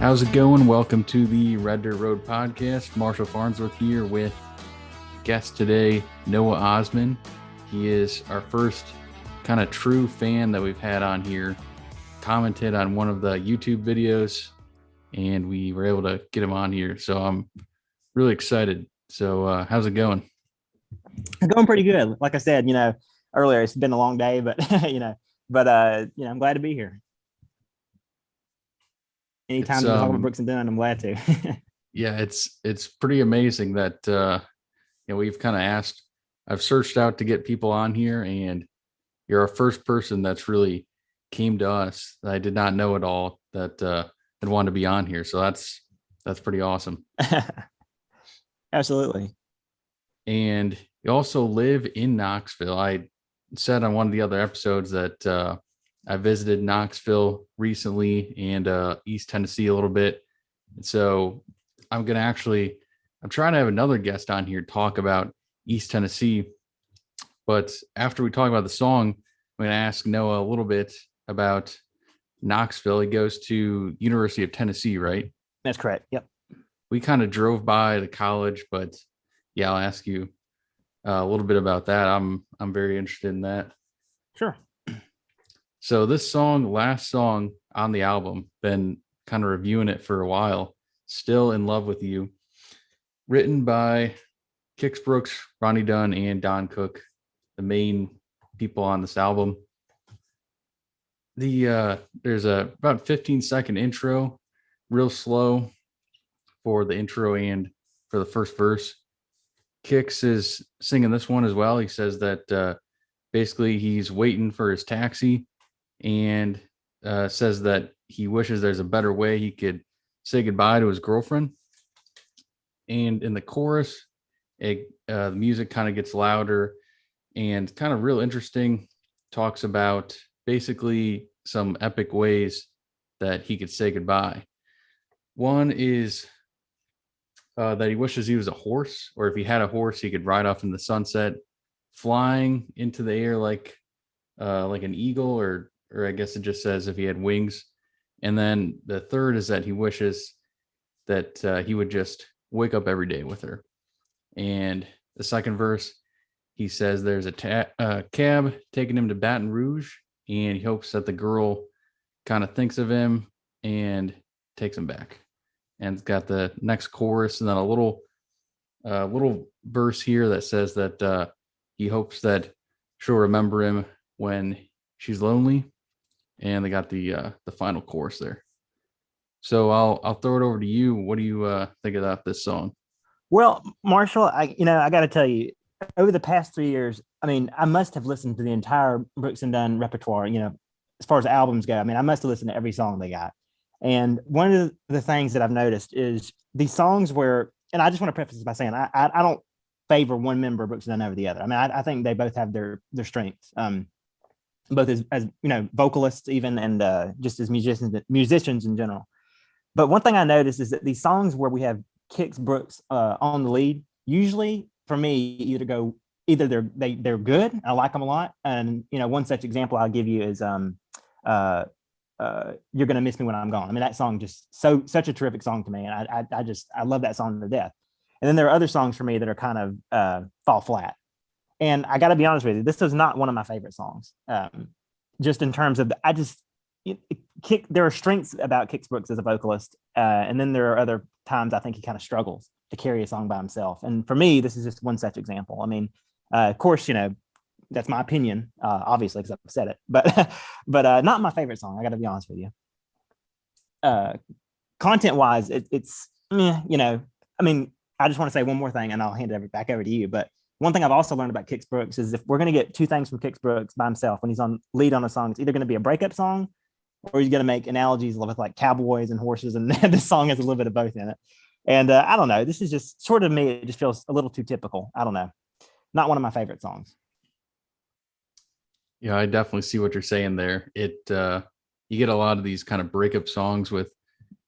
How's it going? Welcome to the Red Dirt Road podcast. Marshall Farnsworth here with guest today, Noah Osman. He is our first kind of true fan that we've had on here. Commented on one of the YouTube videos, and we were able to get him on here. So I'm really excited. So how's it going? Going pretty good. Like I said, earlier, it's been a long day, but I'm glad to be here. Anytime to talk about Brooks and Dunn, I'm glad to. Yeah, it's pretty amazing that we've kind of asked. I've searched out to get people on here, and you're our first person that's really came to us. I did not know at all that had wanted to be on here, so that's pretty awesome. Absolutely. And you also live in Knoxville. I said on one of the other episodes that I visited Knoxville recently and East Tennessee a little bit. And so I'm trying to have another guest on here talk about East Tennessee. But after we talk about the song, I'm going to ask Noah a little bit about Knoxville. He goes to University of Tennessee, right? That's correct. Yep. We kind of drove by the college, but yeah, I'll ask you a little bit about that. I'm very interested in that. Sure. So this song, last song on the album, been kind of reviewing it for a while. Still in Love with You, written by Kix Brooks, Ronnie Dunn, and Don Cook, the main people on this album. There's a about 15-second intro, real slow for the intro and for the first verse. Kix is singing this one as well. He says that basically he's waiting for his taxi and says that he wishes there's a better way he could say goodbye to his girlfriend. And in the chorus, the music kind of gets louder and kind of real interesting. Talks about basically some epic ways that he could say goodbye. One is that he wishes he was a horse, or if he had a horse, he could ride off in the sunset, flying into the air like an eagle, or I guess it just says if he had wings. And then the third is that he wishes that he would just wake up every day with her. And the second verse, he says there's a cab taking him to Baton Rouge, and he hopes that the girl kind of thinks of him and takes him back. And it's got the next chorus and then a little verse here that says that he hopes that she'll remember him when she's lonely. And they got the final chorus there. So I'll throw it over to you. What do you think about this song? Well, Marshall, I got to tell you, over the past 3 years, I must have listened to the entire Brooks and Dunn repertoire. As far as albums go, I must have listened to every song they got. And one of the things that I've noticed is these songs where, and I just want to preface this by saying I don't favor one member of Brooks and Dunn over the other. I think they both have their strengths, both as vocalists even, and just as musicians in general. But one thing I noticed is that these songs where we have Kix Brooks on the lead, usually for me either they're good, I like them a lot, and one such example I'll give you is You're Gonna Miss Me When I'm Gone. That song just such a terrific song to me, and I love that song to death. And then there are other songs for me that are kind of fall flat. And I got to be honest with you, this is not one of my favorite songs. Just in terms of, there are strengths about Kix Brooks as a vocalist, and then there are other times I think he kind of struggles to carry a song by himself. And for me, this is just one such example. Of course, that's my opinion, obviously, because I've said it, but not my favorite song. I got to be honest with you. Content wise, it's I just want to say one more thing, and I'll hand it back over to you. But one thing I've also learned about Kix Brooks is if we're going to get two things from Kix Brooks by himself when he's on lead on a song, it's either going to be a breakup song or he's going to make analogies with like cowboys and horses. And this song has a little bit of both in it. And I don't know. This is just sort of me. It just feels a little too typical. I don't know. Not one of my favorite songs. Yeah, I definitely see what you're saying there. You get a lot of these kind of breakup songs with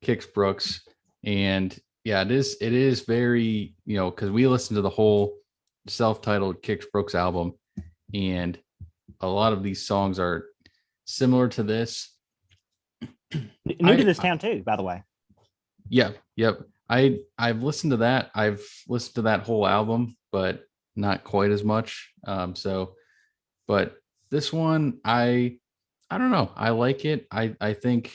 Kix Brooks, and yeah, it is very, because we listened to the whole self-titled Kix Brooks album, and a lot of these songs are similar to this. New to this town too, by the way. Yeah, yep. I've listened to that. I've listened to that whole album, but not quite as much. But this one, I don't know. I like it. I think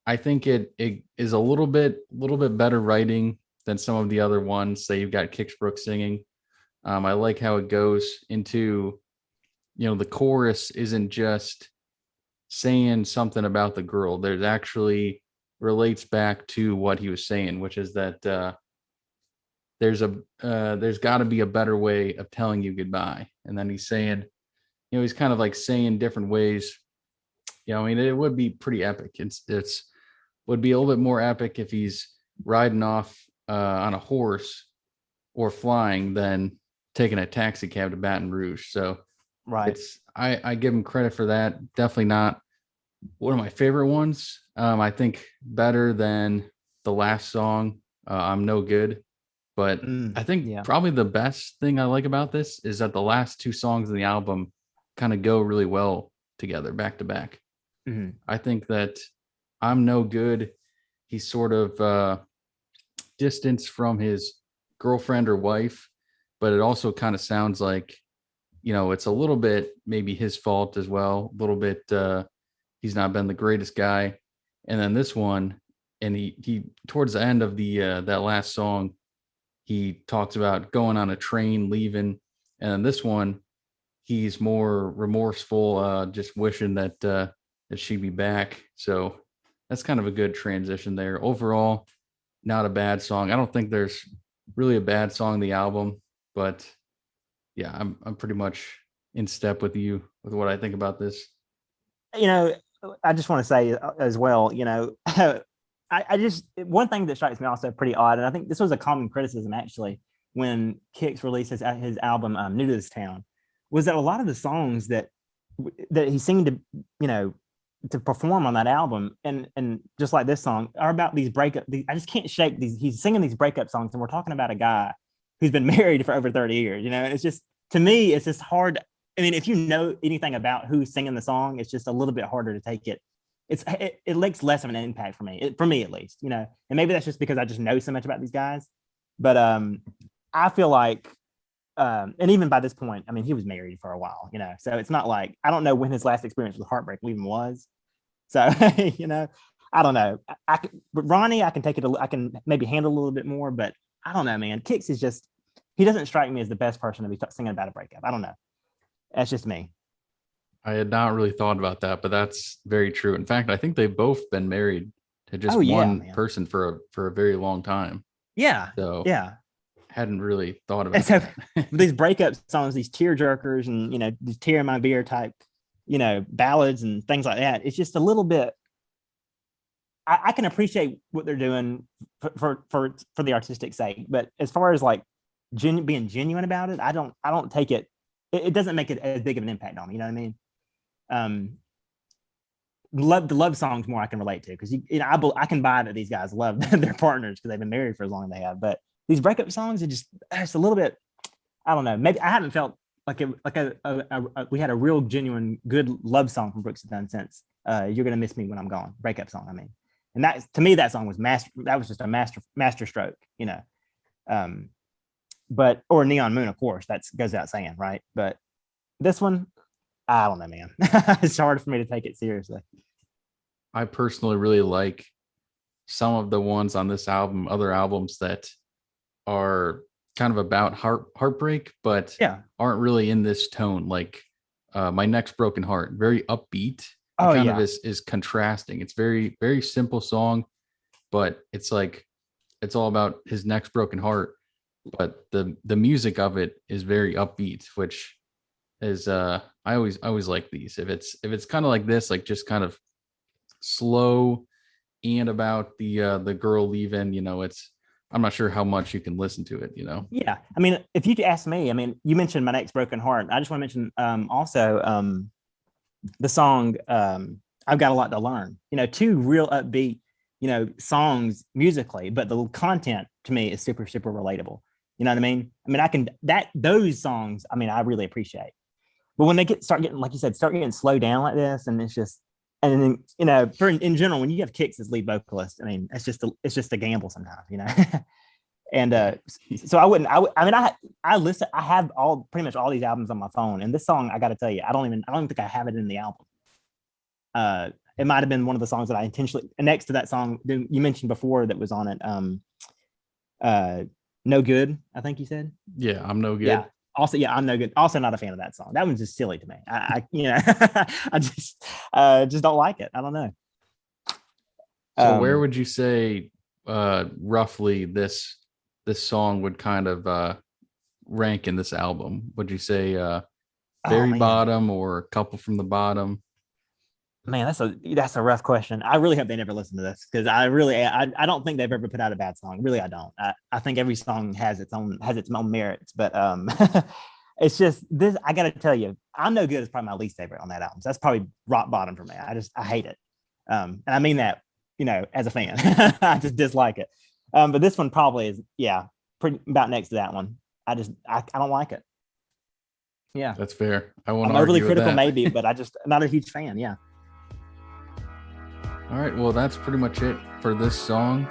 it is a little bit better writing than some of the other ones. Say you've got Kix Brooks singing. I like how it goes into, the chorus isn't just saying something about the girl. There's actually relates back to what he was saying, which is that there's got to be a better way of telling you goodbye. And then he's saying, he's kind of like saying different ways. I mean, it would be pretty epic. It's would be a little bit more epic if he's riding off on a horse or flying than taking a taxi cab to Baton Rouge. So Right. I give him credit for that. Definitely not one of my favorite ones. I think better than the last song, I'm No Good. But I think Yeah. probably the best thing I like about this is that the last two songs in the album kind of go really well together, back to back. Hmm. I think that I'm No Good. He's sort of distanced from his girlfriend or wife, but it also kind of sounds like, it's a little bit maybe his fault as well. A little bit, he's not been the greatest guy. And then this one, and he towards the end of the that last song, he talks about going on a train, leaving. And then this one, he's more remorseful, just wishing that she'd be back. So that's kind of a good transition there. Overall, not a bad song. I don't think there's really a bad song in the album, but yeah, I'm pretty much in step with you with what I think about this. You know, I just want to say as well, I just one thing that strikes me also pretty odd, and I think this was a common criticism actually when Kix released his album "New to This Town," was that a lot of the songs that he seemed to to perform on that album, and just like this song, are about these breakup. I just can't shake these. He's singing these breakup songs, and we're talking about a guy who's been married for over 30 years. And it's just, to me, it's just hard. I mean, if you know anything about who's singing the song, it's just a little bit harder to take it. It makes less of an impact for me, for me at least. And maybe that's just because I just know so much about these guys. But I feel like, and even by this point, I mean, he was married for a while, so it's not like, I don't know when his last experience with heartbreak even was. So, I don't know. But Ronnie, I can take it. I can maybe handle a little bit more, but I don't know, man. Kix is just, he doesn't strike me as the best person to be singing about a breakup. I don't know. That's just me. I had not really thought about that, but that's very true. In fact, I think they've both been married to Oh just yeah, one man. person for a very long time. Yeah, So yeah. hadn't really thought And about so that. these breakup songs, these tear jerkers, and these tear in my beer type, ballads and things like that. It's just a little bit. I can appreciate what they're doing for the artistic sake, but as far as like being genuine about it, I don't take it. It doesn't make it as big of an impact on me. You know what I mean? Um, the love songs more I can relate to, because I can buy that these guys love their partners because they've been married for as long as they have. But these breakup songs, it's a little bit. I don't know. Maybe I haven't felt like we had a real genuine good love song from Brooks Dunn since "You're Gonna Miss Me When I'm Gone." Breakup song. I mean, and that, to me, that song was master. That was just a master stroke. Um, but or Neon Moon, of course, that goes out saying, right? But this one, I don't know, man. It's hard for me to take it seriously. I personally really like some of the ones on this album, other albums that are kind of about heartbreak, but Yeah. aren't really in this tone. Like My Next Broken Heart, very upbeat. It Oh kind of yeah. is contrasting. It's very, very simple song, but it's like it's all about his next broken heart. But the music of it is very upbeat, which is I always like these. If it's kind of like this, like just kind of slow and about the girl leaving, it's I'm not sure how much you can listen to it. Yeah. I mean, if you ask me, I mean, you mentioned My Next Broken Heart. I just want to mention also the song I've Got a Lot to Learn. Two real upbeat, songs musically, but the content to me is super, super relatable. You know what I mean? I mean, I can that those songs, I mean, I really appreciate. But when they start getting, like you said, start getting slowed down like this, and it's just And then, you know, for in general, when you have Kix as lead vocalist, I mean, it's just a gamble sometimes, you know. And so I listen, I have all pretty much all these albums on my phone, and this song, I got to tell you, I don't even think I have it in the album. It might have been one of the songs that I intentionally, next to that song you mentioned before that was on it, No Good, I think you said. Yeah, I'm no good. Yeah. Also, yeah, I'm no good. Also, not a fan of that song. That one's just silly to me. I you know, I just don't like it. I don't know. So where would you say roughly this song would kind of rank in this album? Would you say very bottom or a couple from the bottom? Man, that's a rough question. I really hope they never listen to this, because I don't think they've ever put out a bad song. Really, I don't. I think every song has its own merits, but it's just this. I got to tell you, I'm No Good is probably my least favorite on that album. So that's probably rock bottom for me. I hate it, and I mean that, you know, as a fan. I just dislike it. But this one probably is, yeah, pretty about next to that one. I don't like it. Yeah, that's fair. I'm overly critical, maybe, but I'm not a huge fan. Yeah. All right, well, that's pretty much it for this song.